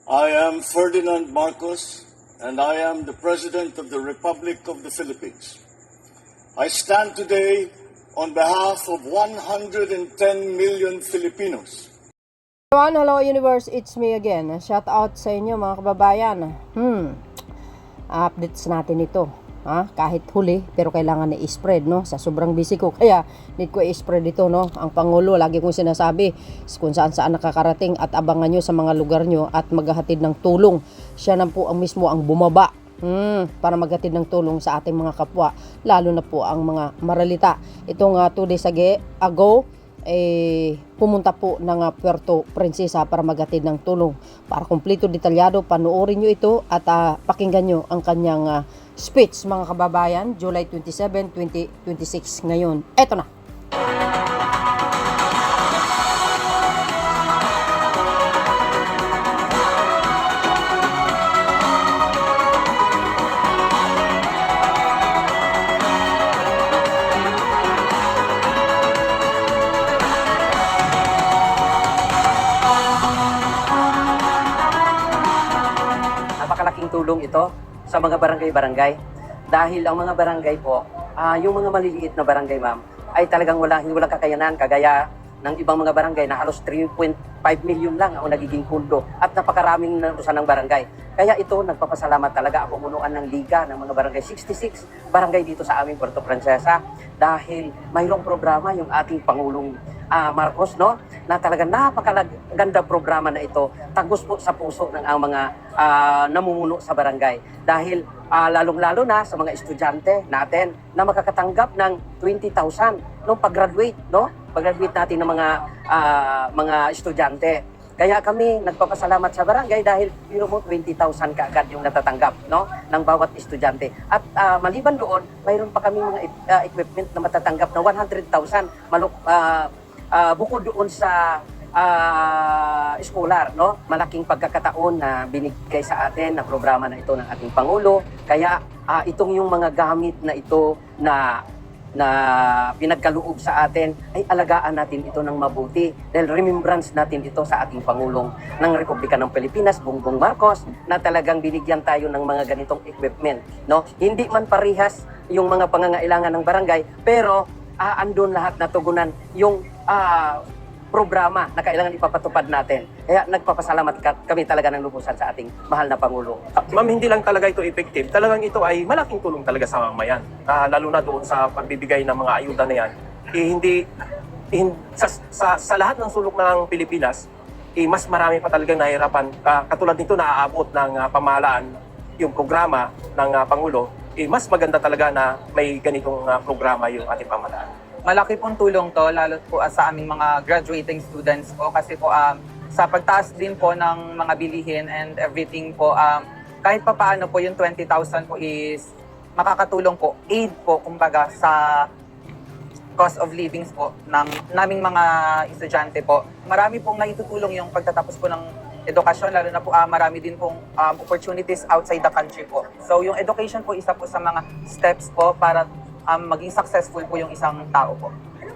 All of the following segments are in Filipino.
I am Ferdinand Marcos, and I am the President of the Republic of the Philippines. I stand today on behalf of 110 million Filipinos. Hello universe, it's me again. Shout out sa inyo mga kababayan. Updates natin ito. Kahit huli, pero kailangan i-spread, no? Sa sobrang busy ko, kaya need ko i-spread ito, no? Ang Pangulo, lagi kong sinasabi, kung saan nakakarating at abangan nyo sa mga lugar nyo at maghahatid ng tulong. Siya na po ang mismo ang bumaba para maghatid ng tulong sa ating mga kapwa, lalo na po ang mga maralita. Itong 2 days ago, pumunta po ng Puerto Princesa para maghatid ng tulong. Para kumpleto detalyado, panoorin nyo ito at pakinggan nyo ang kanyang speech, mga kababayan, July 27, 2026 ngayon. Eto na. Napakalaking tulong ito sa mga barangay-barangay. Dahil ang mga barangay po, yung mga maliliit na barangay, ma'am, ay talagang walang kakayanan, kagaya ng ibang mga barangay na halos 3.5 million lang ang nagiging pundo at napakaraming narusan ng barangay. Kaya ito, nagpapasalamat talaga ako munuan ng Liga ng mga barangay, 66 barangay dito sa aming Puerto Princesa, dahil mayroong programa yung ating Pangulong Marcos, no, na talagang napakaganda programa na ito, tagos po sa puso ng ang mga namumuno sa barangay. Dahil lalong-lalo na sa mga estudyante natin na makakatanggap ng 20,000 nung pag-graduate, no? Pag-graduate natin ng mga estudyante. Kaya kami nagpapasalamat sa barangay dahil mo 20,000 kaagad yung natatanggap, no, ng bawat estudyante. At maliban doon, mayroon pa kami mga equipment na matatanggap na 100,000 bukod doon sa scholar, no? Malaking pagkakataon na binigay sa atin na programa na ito ng ating Pangulo. Kaya itong yung mga gamit na ito na pinagkaloob sa atin, ay alagaan natin ito ng mabuti dahil remembrance natin ito sa ating Pangulong ng Republika ng Pilipinas, Bongbong Marcos, na talagang binigyan tayo ng mga ganitong equipment, no? Hindi man parihas yung mga pangangailangan ng barangay, pero andun lahat na tugunan yung programa na kailangan ipapatupad natin. Kaya nagpapasalamat kami talaga ng lubusan sa ating mahal na Pangulo. Ma'am, hindi lang talaga ito effective. Talagang ito ay malaking tulong talaga sa mamayan. Lalo na doon sa pagbibigay ng mga ayuda na yan. Sa lahat ng sulok ng Pilipinas, mas marami pa talagang nahihirapan. Katulad nito, naaabot ng pamahalaan yung programa ng Pangulo. Mas maganda talaga na may ganitong programa yung ating pamahalaan. Malaki pong tulong to, lalo po sa aming mga graduating students po, kasi po sa pagtaas din po ng mga bilihin and everything po, kahit pa paano po yung 20,000 po is makakatulong po, aid po kumbaga sa cost of living po ng naming mga estudyante po. Marami pong naitutulong yung pagtatapos po ng edukasyon, lalo na po marami din pong opportunities outside the country po. So yung education po isa po sa mga steps po para maging successful po yung isang tao po.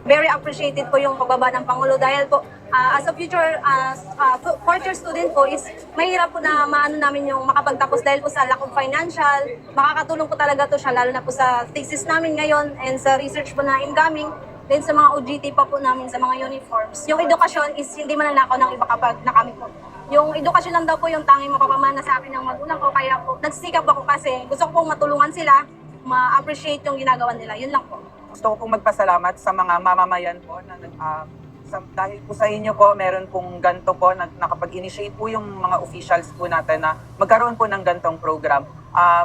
Very appreciated po yung pagbaba ng Pangulo dahil po as a future fourth year student po is mahirap po na maano namin yung makapagtapos dahil po sa lack of financial. Makakatulong po talaga to siya lalo na po sa thesis namin ngayon and sa research po na incoming. Then sa mga OJT pa po namin sa mga uniforms. Yung edukasyon is hindi mananakaw ng iba kapag na kami po. Yung edukasyon lang daw po yung tanging mapapamana sa akin ng magulang ko, kaya po nagsikap ako kasi gusto ko pong matulungan sila, ma-appreciate yung ginagawa nila. Yun lang po. Gusto ko pong magpasalamat sa mga mamamayan po na dahil po sa inyo po, meron pong ganito po, nakapag-initiate po yung mga officials po natin na magkaroon po ng gantong program.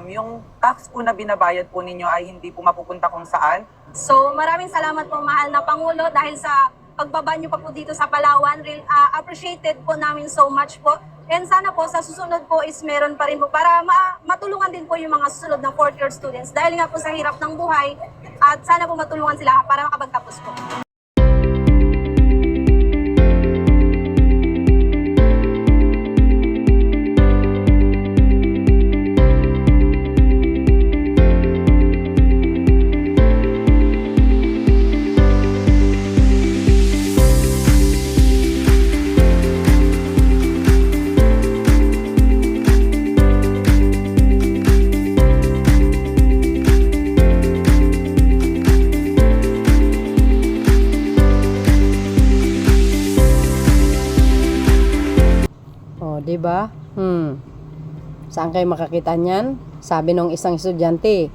Yung tax po na binabayad po ninyo ay hindi po mapupunta kung saan. So maraming salamat po mahal na Pangulo dahil sa pagbaba nyo pa po dito sa Palawan. Appreciated po namin so much po. And sana po sa susunod po is meron pa rin po para matulungan din po yung mga susunod na fourth year students dahil nga po sa hirap ng buhay at sana po matulungan sila para makapagtapos po. Oh, di ba? Saan kayo makakita niyan? Sabi nung isang estudyante,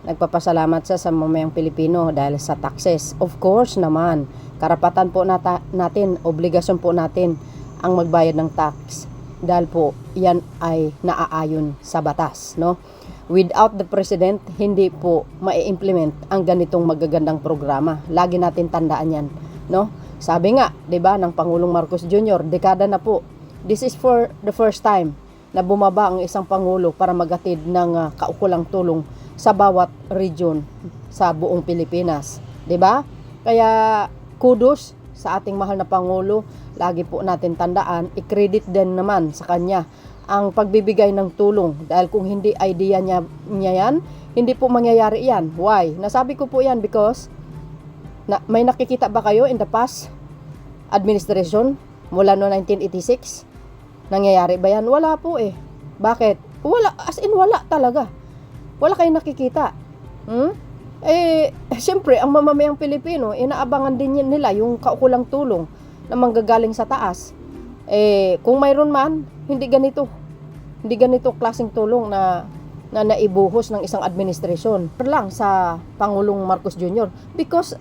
nagpapasalamat siya sa mamayang Pilipino dahil sa taxes. Of course naman, karapatan po natin, obligasyon po natin ang magbayad ng tax. Dahil po, yan ay naaayon sa batas, no? Without the President, hindi po mai-implement ang ganitong magagandang programa. Lagi natin tandaan yan, no? Sabi nga, 'di ba, ng Pangulong Marcos Jr., dekada na po. This is for the first time na bumaba ang isang pangulo para maghatid ng kaukulang tulong sa bawat region sa buong Pilipinas, 'di ba? Kaya kudos sa ating mahal na pangulo. Lagi po natin tandaan, i-credit din naman sa kanya ang pagbibigay ng tulong dahil kung hindi idea niya yan, hindi po mangyayari yan. Why? Nasabi ko po yan because may nakikita ba kayo in the past administration mula no 1986? Nangyayari ba yan? Wala po eh. Bakit? Wala, as in wala talaga. Wala kayong nakikita. Siyempre, ang mamamayang Pilipino, inaabangan din nila yung kaukulang tulong na manggagaling sa taas. Kung mayroon man, hindi ganito klaseng tulong na naibuhos ng isang administrasyon lang sa Pangulong Marcos Jr. Because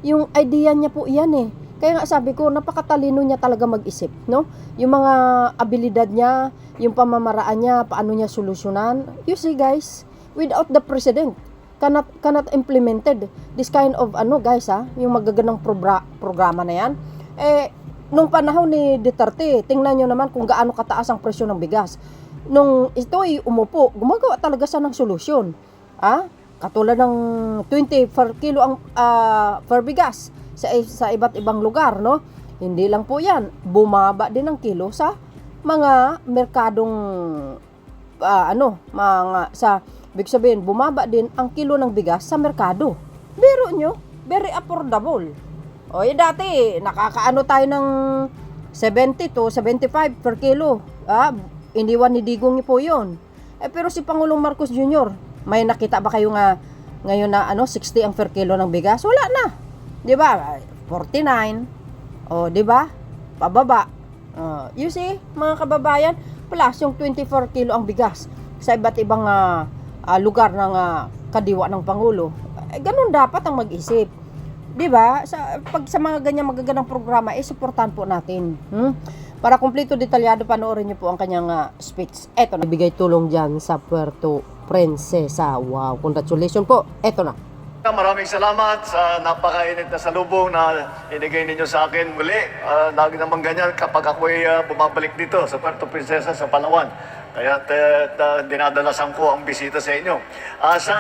yung idea niya po yan eh. Kaya nga sabi ko, napakatalino niya talaga mag-isip, no? Yung mga abilidad niya, yung pamamaraan niya, paano niya solusyonan. You see guys, without the president, cannot implemented this kind of guys yung magagandang programa na yan. Nung panahon ni Duterte, tingnan nyo naman kung gaano kataas ang presyo ng bigas. Nung ito ay umupo, gumagawa talaga siya ng solusyon. Katulad ng 20 per kilo ang per bigas sa iba't ibang lugar, no? Hindi lang po yan, bumaba din ang kilo sa mga merkadong ibig sabihin, bumaba din ang kilo ng bigas sa merkado. Biro nyo, very affordable. Dati, nakakaano tayo ng 70 to 75 per kilo. Iniwan ni Digong niyo po yun. Pero si Pangulong Marcos Jr., may nakita ba kayo nga ngayon na 60 ang per kilo ng bigas? Wala na. 'Di ba? 49. 'Di ba? Pababa. You see, mga kababayan, plus yung 24 kilo ang bigas sa iba't ibang lugar ng kadiwa ng Pangulo. Ganun dapat ang mag-isip. 'Di ba? Pag sa mga ganyan magagandang programa, suportahan po natin. Para kumpleto detalyado, panoorin niyo po ang kanyang speech. Eto na, bigay tulong diyan sa Puerto Princesa. Wow, congratulations po. Eto na. Maraming salamat sa napakainit na salubong na inigay ninyo sa akin muli. Lagi naman ganyan kapag ako'y bumabalik dito sa Puerto Princesa sa Palawan. Kaya dinadalasan ko ang bisita sa inyo. Sa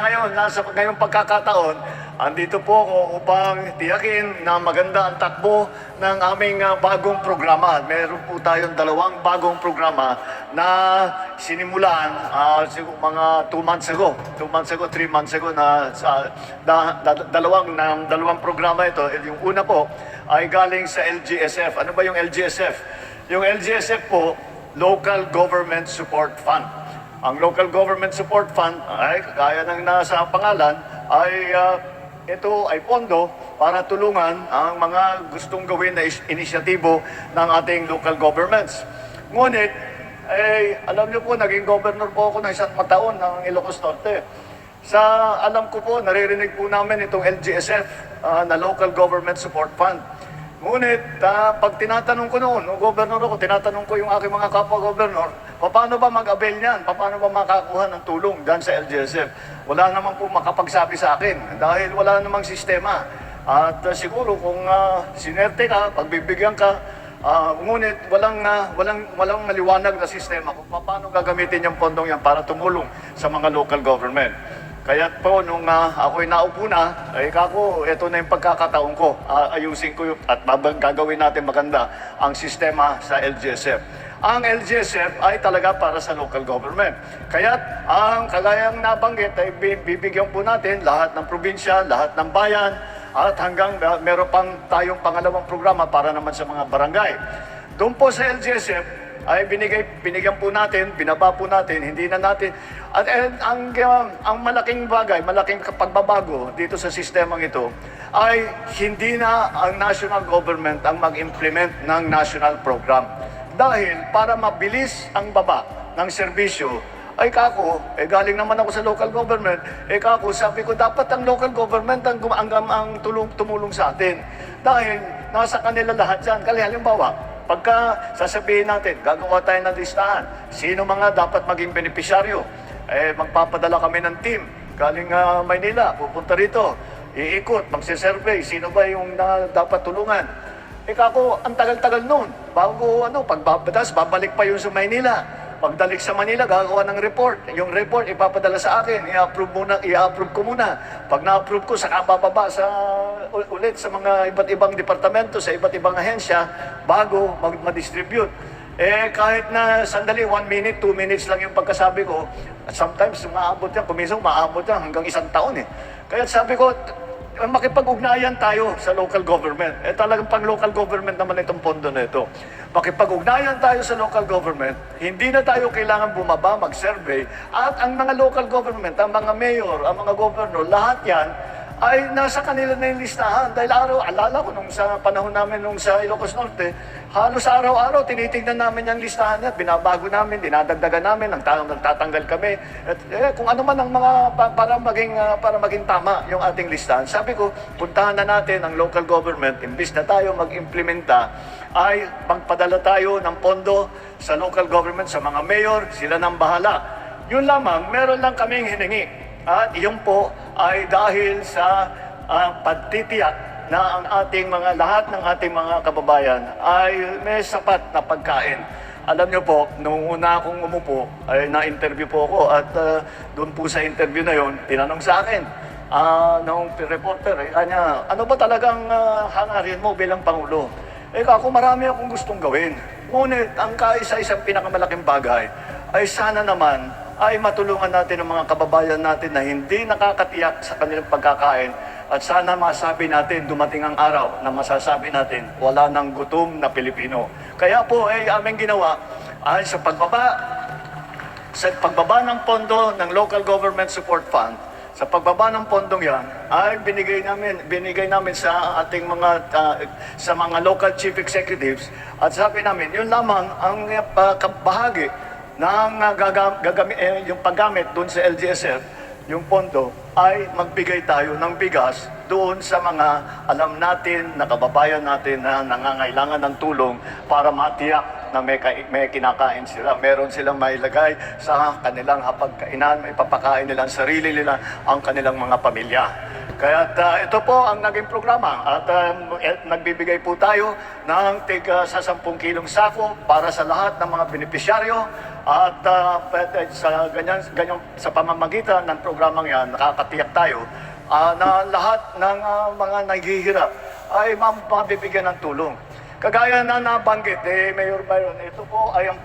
ngayong pagkakataon, andito po ako upang tiyakin na maganda ang takbo ng aming bagong programa. Meron po tayong 2 bagong programa na sinimulan mga 2 months ago, 3 months ago na dalawang programa ito. Yung una po ay galing sa LGSF. Ano ba yung LGSF? Yung LGSF po, Local Government Support Fund. Ang Local Government Support Fund ay kagaya ng nasa pangalan ito ay pondo para tulungan ang mga gustong gawin na inisyatibo ng ating local governments. Ngunit, alam niyo po, naging governor po ako ng 1 taon ng Ilocos Norte. Sa alam ko po, naririnig po namin itong LGSF na Local Government Support Fund. Ngunit, pag tinatanong ko noon, nung governor ako, tinatanong ko yung aking mga kapwa-governor, paano ba mag-avail niyan? Paano ba makakuha ng tulong dyan sa LGSF? Wala naman po makapagsabi sa akin dahil wala namang sistema. At siguro kung sinerte ka, pagbibigyan ka, ngunit walang maliwanag na sistema kung paano gagamitin yung pondong yan para tumulong sa mga local government. Kaya po, nung ako'y naupo na, ito na yung pagkakataon ko. Ayusin ko at gagawin natin maganda ang sistema sa LGSF. Ang LGSF ay talaga para sa local government. Kaya ang kagayang nabanggit ay bibigyan po natin lahat ng probinsya, lahat ng bayan, at hanggang meron pang tayong pangalawang programa para naman sa mga barangay. Doon po sa LGSF, ay binigyan po natin, binaba po natin, hindi na natin. At ang malaking bagay, malaking pagbabago dito sa sistemang ito ay hindi na ang national government ang mag-implement ng national program. dahil para mabilis ang baba ng serbisyo, ay kako, galing naman ako sa local government, kako, sabi ko, dapat ang local government ang tumulong sa atin. Dahil nasa kanila lahat yan. Kaya halimbawa, pagka sasabihin natin, gagawa tayo ng listahan, sino mga dapat maging benepisyaryo, magpapadala kami ng team, galing Maynila, pupunta rito, iikot, magsisurvey, sino ba yung dapat tulungan. Kako, ang tagal-tagal nun, bago pagbabatas, babalik pa yun sa Maynila. Pagdalik sa Manila, gagawa ng report. Yung report, ipapadala sa akin. I-approve ko muna. Pag na-approve ko, saka bababa ulit sa mga iba't ibang departamento, sa iba't ibang ahensya, bago ma-distribute. Kahit na sandali, 1 minute, 2 minutes lang yung pagkasabi ko, sometimes maabot yan, kumisang maabot yan hanggang 1 taon. Kaya sabi ko, makipag-ugnayan tayo sa local government. Talagang pang local government naman itong pondo na ito. Makipag-ugnayan tayo sa local government, hindi na tayo kailangan bumaba, mag-survey, at ang mga local government, ang mga mayor, ang mga governor, lahat yan, ay nasa kanila na yung listahan. Dahil alala ko nung sa panahon namin nung sa Ilocos Norte, halos araw-araw tinitingnan namin yung listahan at binabago namin, dinadagdagan namin, nagtatanggal kami. At, kung ano man ang mga para maging tama yung ating listahan. Sabi ko, puntahan na natin ang local government, imbis na tayo mag-implementa, ay magpadala tayo ng pondo sa local government, sa mga mayor, sila nang bahala. Yun lamang, meron lang kaming hiningi. At iyon po ay dahil sa pagtitiyak na ang lahat ng ating mga kababayan ay may sapat na pagkain. Alam niyo po, nung una akong umupo, ay na-interview po ako at doon po sa interview na yon, tinanong sa akin, nung reporter, kanya, ano ba talagang hangarin mo bilang Pangulo? Ako marami akong gustong gawin. Ngunit ang kaisa-isang pinakamalaking bagay ay sana naman ay matulungan natin ang mga kababayan natin na hindi nakakatiyak sa kanilang pagkakain at sana masabi natin, dumating ang araw na masasabi natin, wala nang gutom na Pilipino. Kaya po aming ginawa ay sa pagbaba ng pondo ng Local Government Support Fund, sa pagbaba ng pondong yan, ay binigay namin sa ating sa mga local chief executives at sabi namin, yun lamang ang bahagi ng yung paggamit doon sa LGSF, yung pondo, ay magbigay tayo ng bigas doon sa mga alam natin na kababayan natin na nangangailangan ng tulong para matiyak na may kinakain sila. Meron silang mailagay sa kanilang hapagkainan, may papakain nila ang sarili nila, ang kanilang mga pamilya. Kaya ito po ang naging programa at nagbibigay po tayo ng sa 10 kilong sako para sa lahat ng mga benepisyaryo at sa pamamagitan ng programang yan, nakakatiyak tayo na lahat ng mga naghihirap ay mabibigyan ng tulong. Kagaya na nabanggit, Mayor Byron, ito po ay ang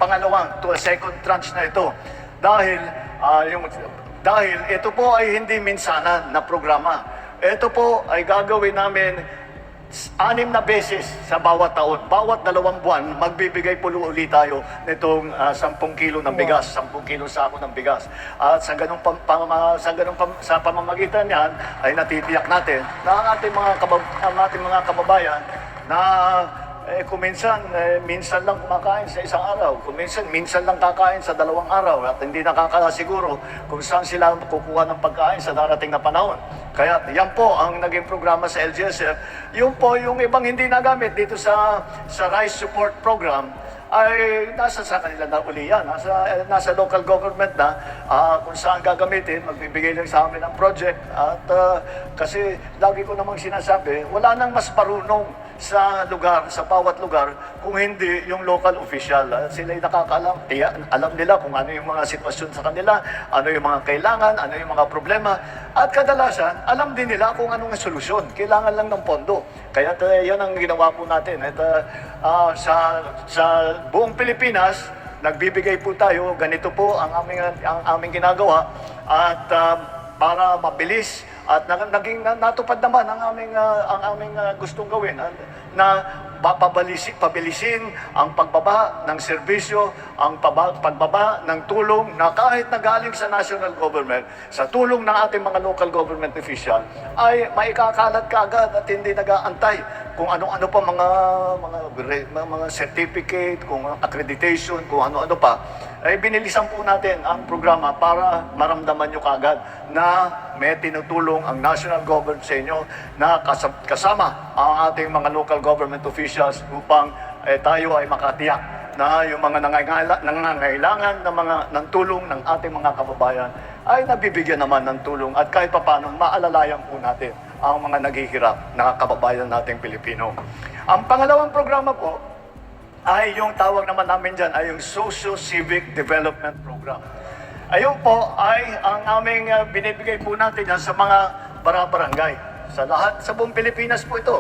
second tranche na ito. Dahil ito po ay hindi minsanan na programa. Ito po ay gagawin namin 6 na beses sa bawat taon. Bawat 2 buwan, magbibigay po ulit tayo nitong 10 kilo ng bigas, 10 kilo sako ng bigas. At sa pamamagitan niyan ay natitiyak natin na ang ating mga kababayan na kung minsan lang kumakain sa isang araw. Kung minsan lang kakain sa 2 araw at hindi nakakasiguro kung saan sila kukuha ng pagkain sa darating na panahon. Kaya yan po ang naging programa sa LGSF. Yun po yung ibang hindi nagamit dito sa Rice Support Program ay nasa sa kanila na uli yan. Nasa local government na kung saan gagamitin, magbibigay lang sa amin ng project. At kasi lagi ko namang sinasabi, wala nang mas marunong sa bawat lugar, kung hindi yung local official. Sila'y nakakaalam, alam nila kung ano yung mga sitwasyon sa kanila, ano yung mga kailangan, ano yung mga problema, at kadalasan, alam din nila kung anong solusyon. Kailangan lang ng pondo. Kaya yan ang ginawa po natin. At sa buong Pilipinas, nagbibigay po tayo, ganito po ang aming ginagawa, at para mabilis at natupad naman ang aming gustong gawin. na pabilisin ang pagbaba ng serbisyo, ang pagbaba ng tulong na kahit nagaling sa national government, sa tulong ng ating mga local government official, ay maikakalat kaagad at hindi nag-aantay kung ano-ano pa mga certificate, kung accreditation, kung ano-ano pa. Ay binilisan po natin ang programa para maramdaman nyo kaagad na may tinutulong ang national government sa inyo na kasama ang ating mga local government officials upang tayo ay makatiyak na yung mga nangangailangan ng tulong ng ating mga kababayan ay nabibigyan naman ng tulong at kahit papaano maalalayan po natin ang mga naghihirap na kababayan nating Pilipino. Ang pangalawang programa po ay yung tawag naman namin dyan ay yung Socio-Civic Development Program. Ayun po ay ang aming binibigay po natin yan sa mga barangay. Sa lahat, sa buong Pilipinas po ito.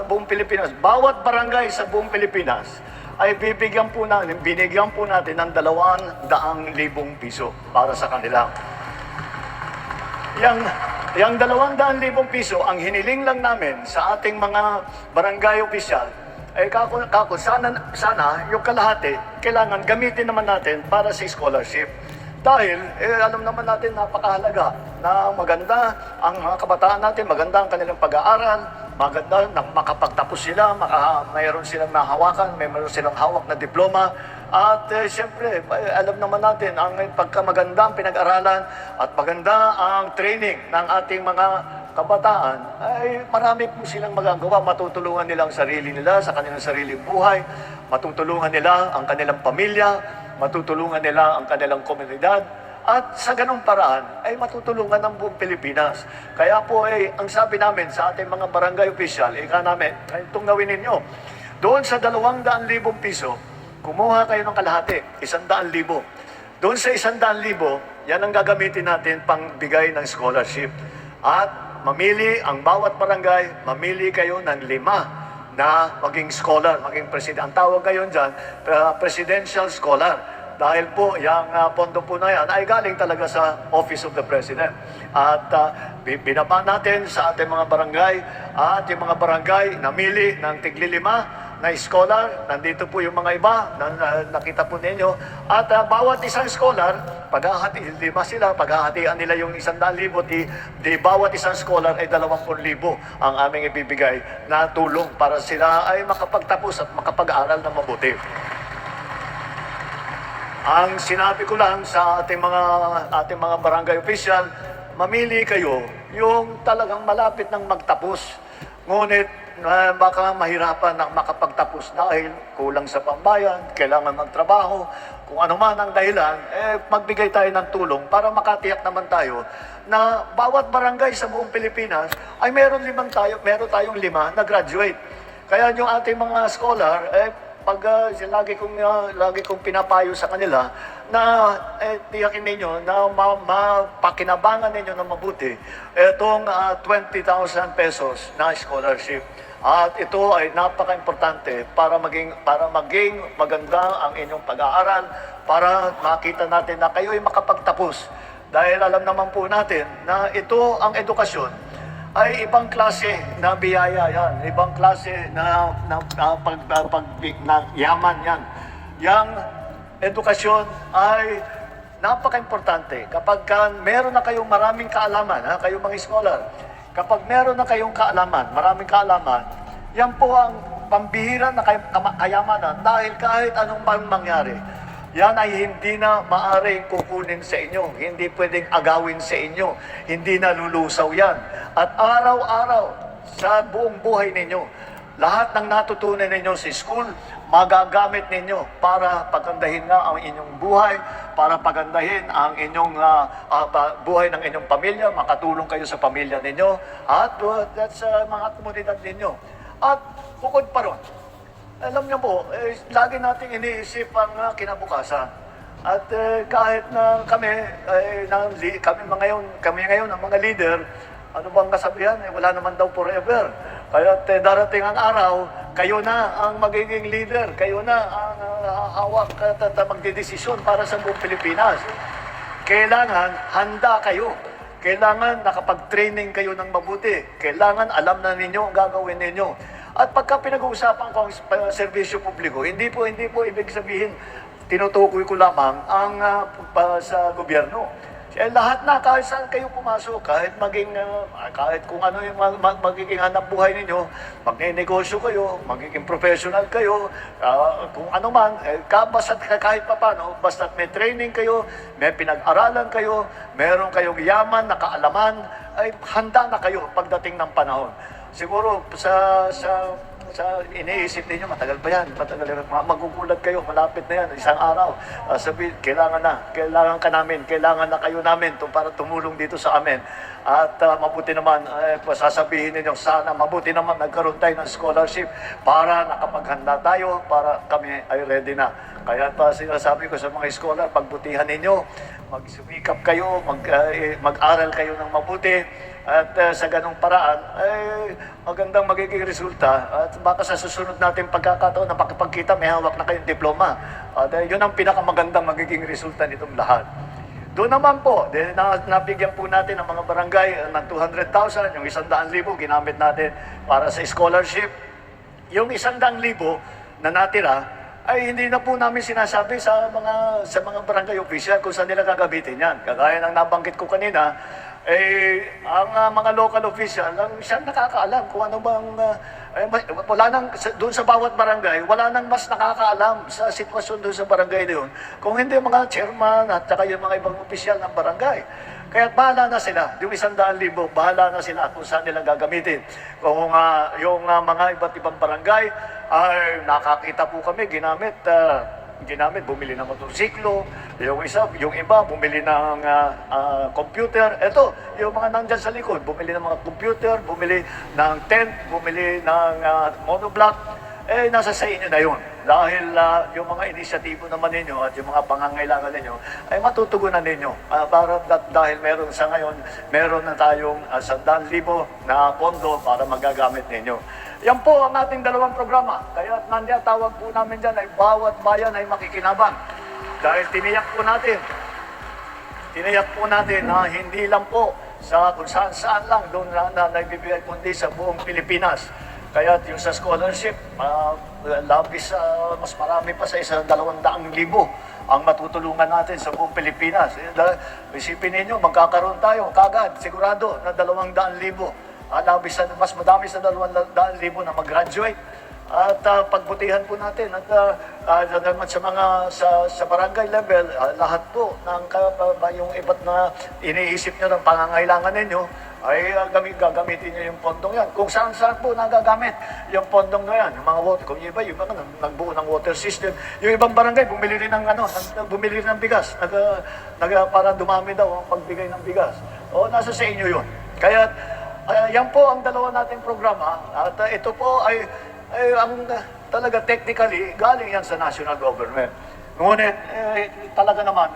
Buong Pilipinas. Bawat barangay sa buong Pilipinas ay binigyan po natin ng 200,000 piso para sa kanila. Yang 200,000 piso, ang hiniling lang namin sa ating mga barangay opisyal, sana yung kalahati, kailangan gamitin naman natin para sa scholarship. Dahil, alam naman natin, napakahalaga na maganda ang mga kabataan natin, maganda ang kanilang pag-aaral, maganda na makapagtapos sila, mayroon silang nahawakan, mayroon silang hawak na diploma. At siyempre, alam naman natin, ang pagkamaganda ang pinag-aralan at maganda ang training ng ating mga kabataan, ay marami po silang magagawa. Matutulungan nila ang sarili nila sa kanilang sariling buhay, matutulungan nila ang kanilang pamilya, matutulungan nila ang kanilang komunidad, at sa ganong paraan ay matutulungan ng buong Pilipinas. Kaya po ang sabi namin sa ating mga barangay official, namin, itong gawin ninyo. Doon sa 200,000 piso, kumuha kayo ng kalahati, 100,000. Doon sa 100,000, yan ang gagamitin natin pang bigay ng scholarship. At mamili ang bawat barangay, mamili kayo ng 5 na maging scholar, maging president. Ang tawag ngayon dyan, presidential scholar. Dahil po, yung pondo po na yan ay galing talaga sa Office of the President. At binaba natin sa ating mga barangay, at yung mga barangay namili ng tigli-5 na scholar. Nandito po yung mga iba na nakita po ninyo. At bawat isang scholar, lima sila, paghahatian nila yung 100,000, di bawat isang scholar ay 20,000 ang aming ibibigay na tulong para sila ay makapagtapos at makapag-aral na mabuti. Ang sinabi ko lang sa ating mga barangay official, mamili kayo yung talagang malapit ng magtapos. Ngunit baka mahirapan na makapagtapos dahil kulang sa pambayan, kailangan magtrabaho, kung ano man ang dahilan, magbigay tayo ng tulong para makatiyak naman tayo na bawat barangay sa buong Pilipinas ay meron tayong 5 na graduate. Kaya yung ating mga scholar, lagi kong pinapayo sa kanila na tiyakin ninyo na mapakinabangan ninyo na mabuti itong 20,000 pesos na scholarship. At ito ay napaka-importante para maging maganda ang inyong pag-aaral, para makita natin na kayo ay makapagtapos. Dahil alam naman po natin na ito ang edukasyon ay ibang klase na biyaya yan, ibang klase na yaman yan. Yang edukasyon ay napaka-importante. Kapag meron na kayong maraming kaalaman, kayong mga scholar, kapag meron na kayong kaalaman, maraming kaalaman, yan po ang pambihira na kayamanan dahil kahit anong mangyari, yan ay hindi na maaaring kukunin sa inyo, hindi pwedeng agawin sa inyo, hindi na lulusaw yan. At araw-araw sa buong buhay ninyo, lahat ng natutunan ninyo sa school, magagamit ninyo para pagandahin nga ang inyong buhay, para pagandahin ang inyong buhay ng inyong pamilya, makatulong kayo sa pamilya ninyo, at sa mga komunidad ninyo. At bukod pa ron, alam niyo po, lagi nating iniisip ang kinabukasan. At kahit na kami ngayon, ang mga leader, ano bang kasabihan? Wala naman daw forever. Kaya darating ang araw, kayo na ang magiging leader, kayo na ang hawak at magdedesisyon para sa buong Pilipinas. Kailangan handa kayo. Kailangan nakapag-training kayo ng mabuti. Kailangan alam na ninyo ang gagawin ninyo. At pagka pinag-uusapan ko ang serbisyo publiko, hindi po ibig sabihin tinutukoy ko lamang ang sa gobyerno. Lahat na, kahit saan kayo pumasok, kahit kung ano yung magiging hanap buhay ninyo, magne-negosyo kayo, magiging professional kayo, kung ano man, basta kahit papano, basta may training kayo, may pinag-aralan kayo, meron kayong yaman, nakaalaman, ay handa na kayo pagdating ng panahon. Siguro sa iniisip ninyo, matagal pa yan, magugulat kayo, malapit na yan, isang araw. Kailangan ka namin, kailangan na kayo namin para tumulong dito sa amin. At mabuti naman, sasabihin ninyo, sana mabuti naman nagkaroon tayo ng scholarship para nakapaghanda tayo, para kami ay ready na. Kaya sinasabi ko sa mga scholar, pagbutihan ninyo, magsumikap kayo, mag-aral kayo ng mabuti, at sa ganong paraan, ay magandang magiging resulta. At baka sa susunod natin pagkakataon na makapagkita, may hawak na kayong diploma. At yun ang pinakamagandang magiging resulta nitong lahat. Doon naman po, nabigyan po natin ang mga barangay ng 200,000, yung 100,000 ginamit natin para sa scholarship. Yung 100,000 na natira, ay hindi na po namin sinasabi sa mga barangay official kung saan nila gagamitin yan. Kagaya ng nabanggit ko kanina, ang mga local official, siyang nakakaalam kung ano bang, wala nang, doon sa bawat barangay, wala nang mas nakakaalam sa sitwasyon doon sa barangay doon, kung hindi mga chairman at saka yung mga ibang opisyal ng barangay. Kaya bahala na sila, yung 100,000, bahala na sila kung saan nila gagamitin. Kung yung mga iba't ibang barangay, ay nakakita po kami, ginamit, bumili ng motorsiklo, yung iba, bumili ng computer. Ito, yung mga nandyan sa likod, bumili ng mga computer, bumili ng tent, bumili ng monoblock. Nasa sa inyo na yun. Dahil yung mga inisyatibo naman ninyo at yung mga pangangailangan ninyo ay matutugunan ninyo. Dahil meron sa ngayon, meron na tayong 100,000 na pondo para magagamit ninyo. Yan po ang ating dalawang programa. Kaya nandiyan tawag po namin dyan ay bawat bayan ay makikinabang. Dahil tiniyak po natin na hindi lang po sa kung saan lang doon na nagbibigay kundi sa buong Pilipinas. Kaya yung sa scholarship, mas marami pa sa 100,000 ang matutulungan natin sa buong Pilipinas. Isipin ninyo, magkakaroon tayo kagad, sigurado, na 200,000. Mas madami sa 200,000 na mag-graduate. At pagbutihan po natin at naman sa barangay level, lahat po ng yung iba't na iniisip nyo ng pangangailangan ninyo ay gagamitin nyo yung pondong yan. Kung saan po nagagamit yung pondong na yan. Yung mga water, kung yung iba nagbuo ng water system. Yung ibang barangay, bumili rin ng bigas. Para dumami daw ang pagbigay ng bigas. Nasa sa inyo yun. Kaya yan po ang dalawa nating programa. At ito po ay talaga technically, galing yan sa national government. Ngunit, talaga naman,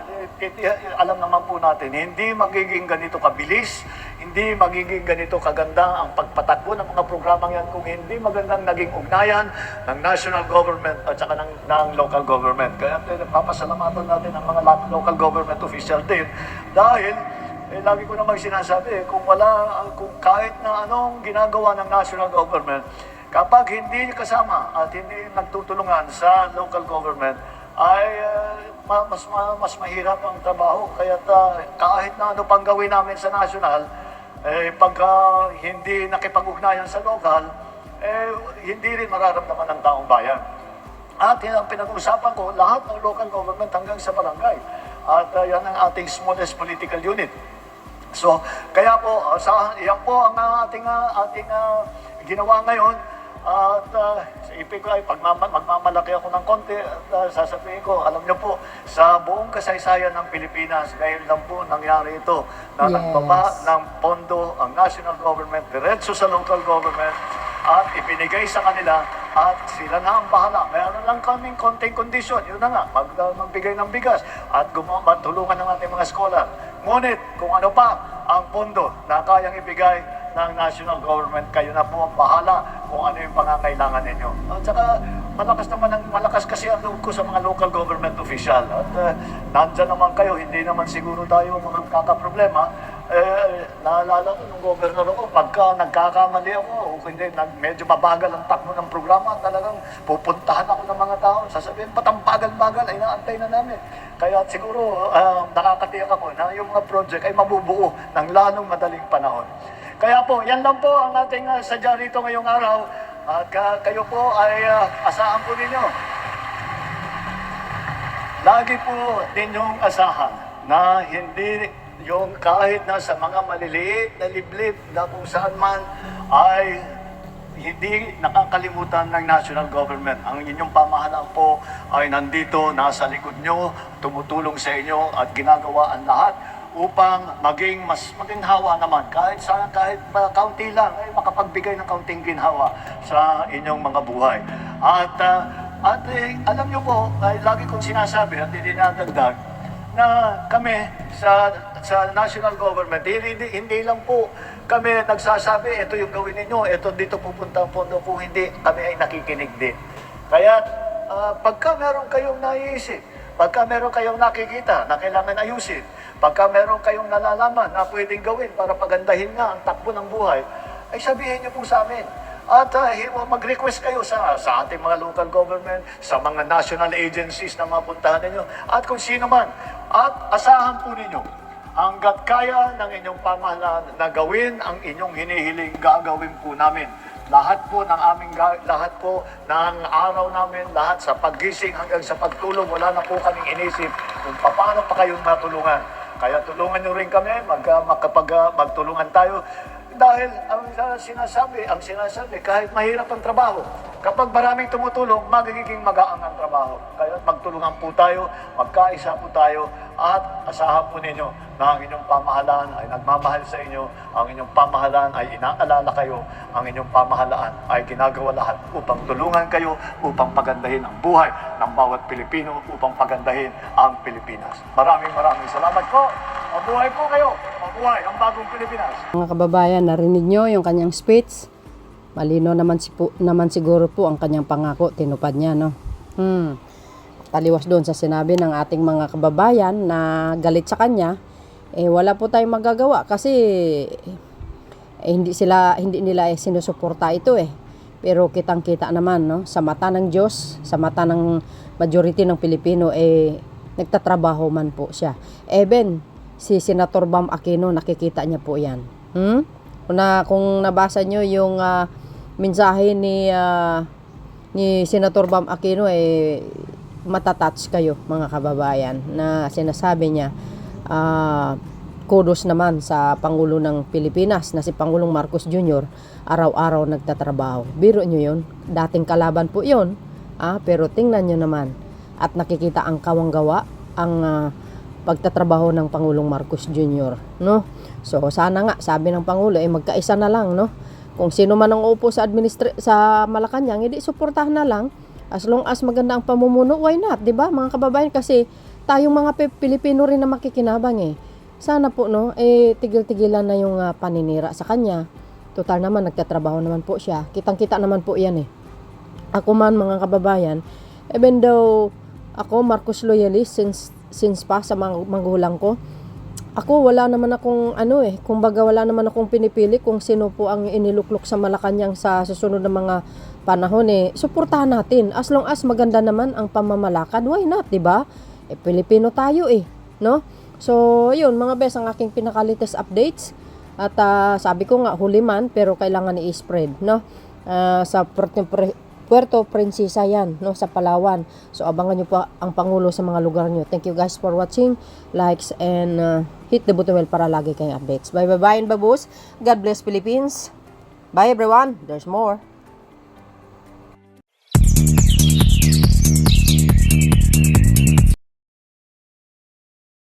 alam naman po natin, hindi magiging ganito kabilis, hindi magiging ganito kaganda ang pagpatakbo ng mga programang yan kung hindi magandang naging ugnayan ng national government at saka ng local government. Kaya papasalamatan natin ang mga local government official din dahil lagi ko naman sinasabi, kung kahit na anong ginagawa ng national government, kapag hindi kasama at hindi nagtutulungan sa local government, ay mas mahirap ang trabaho. Kaya kahit na ano pang gawin namin sa national, pagka hindi nakipag-ugnayan sa local, hindi rin mararamdaman ng taong bayan. At ang pinag-uusapan ko, lahat ng local government hanggang sa barangay. At yan ang ating smallest political unit. So, kaya po, yan po ang ating ginawa ngayon. At sa ipin ko ay magmamalaki ako ng konti at sasabihin ko, alam niyo po, sa buong kasaysayan ng Pilipinas, ngayon lang po nangyari ito na nagbaba ng pondo ang national government, diretso sa local government at ibinigay sa kanila at sila na ang bahala. Meron lang kaming konting kondisyon, yun na nga, magbigay ng bigas at tulungan ng ating mga scholar. Ngunit kung ano pa ang pondo na kayang ibigay ng national government, kayo na po ang bahala kung ano yung pangangailangan ninyo. At saka malakas kasi ang loob ko sa mga local government official. At nandyan naman kayo, hindi naman siguro tayo mga kakaproblema. Naalala ko nung gobernador ako, pagka nagkakamali ako, o hindi, medyo mabagal ang takbo ng programa, talagang pupuntahan ako ng mga tao, sasabihin, bagal-bagal, ay naantay na namin. Kaya siguro, nakakatiyak ako na yung mga project ay mabubuo ng lalong madaling panahon. Kaya po, yan lang po ang ating sadya rito ngayong araw. At kayo po ay asahan po ninyo. Lagi po ninyong asahan na hindi yung kahit na sa mga maliliit na liblib na kung saan man ay hindi nakakalimutan ng national government. Ang inyong pamahalaan po ay nandito, nasa likod nyo, tumutulong sa inyo at ginagawa ang lahat upang maging mas maginhawa naman kahit kaunti lang ay makapagbigay ng kaunting ginhawa sa inyong mga buhay. At alam nyo po, ay lagi kong sinasabi at dinadagdag na kami sa national government, hindi lang po kami nagsasabi, ito yung gawin ninyo, ito dito pupunta ang pondo, kung hindi, kami ay nakikinig din. Kaya pagka meron kayong naiisip, pagka meron kayong nakikita na kailangan ayusin, pagka meron kayong nalalaman na pwedeng gawin para pagandahin nga ang takbo ng buhay, ay sabihin niyo po sa amin. At mag-request kayo sa ating mga local government, sa mga national agencies na mapuntahan ninyo, at kung sino man. At asahan po ninyo, hanggat kaya ng inyong pamahalaan na gawin ang inyong hinihiling, gagawin po namin. Lahat po ng araw namin, lahat sa paggising hanggang sa pagtulog, wala na po kaming inisip kung paano pa kayong matulungan. Kaya tulungan nyo rin kami, magtulungan tayo. Dahil ang sinasabi, kahit mahirap ang trabaho, kapag maraming tumutulong, magiging magaang ang trabaho. Kaya magtulungan po tayo, magkaisa po tayo, at asahan po ninyo na ang inyong pamahalaan ay nagmamahal sa inyo, ang inyong pamahalaan ay inaalala kayo, ang inyong pamahalaan ay ginagawa lahat upang tulungan kayo, upang pagandahin ang buhay ng bawat Pilipino, upang pagandahin ang Pilipinas. Maraming salamat po. Mabuhay po kayo. Mabuhay ang bagong Pilipinas. Mga kababayan, narinig nyo yung kanyang speech. Malino naman siguro po ang kanyang pangako, tinupad niya, no? Taliwas doon sa sinabi ng ating mga kababayan na galit sa kanya, wala po tayong magagawa kasi hindi nila sinusuporta ito Pero kitang-kita naman, no, sa mata ng Diyos, sa mata ng majority ng Pilipino nagtatrabaho man po siya. Even si Senator Bam Aquino, nakikita niya po 'yan. Kung nabasa niyo yung mensahe ni Senator Bam Aquino, matatouch kayo mga kababayan, na sinasabi niya kudos naman sa Pangulo ng Pilipinas na si Pangulong Marcos Jr. araw-araw nagtatrabaho. Biro nyo yun, dating kalaban po yun, pero tingnan nyo naman at nakikita ang kawanggawa, ang pagtatrabaho ng Pangulong Marcos Jr. no? So sana nga, sabi ng Pangulo, magkaisa na lang, no? Kung sino man ang upo sa Malacanang, hindi suportahan na lang. As long as maganda ang pamumuno, why not? 'Di ba mga kababayan? Kasi tayong mga Pilipino rin na makikinabang Sana po, no, tigil-tigilan na yung paninira sa kanya. Total naman, nagtatrabaho naman po siya. Kitang-kita naman po yan Ako man, mga kababayan, even though ako Marcos loyalist since pa sa mga magulang ko, ako wala naman akong kumbaga wala naman akong pinipili kung sino po ang iniluklok sa Malacanang sa susunod na mga panahon suportahan natin as long as maganda naman ang pamamalakad. Why not, 'di ba? Pilipino tayo no? So yun mga bes, ang aking pinaka-latest updates. At sabi ko nga, huli man pero kailangan i-spread, no? Sa Puerto Princesa yan, no, sa Palawan. So abangan nyo po ang Pangulo sa mga lugar nyo. Thank you guys for watching. Likes and hit the button bell para lagi kayong updates. Bye bye and babus. God bless Philippines. Bye everyone. There's more.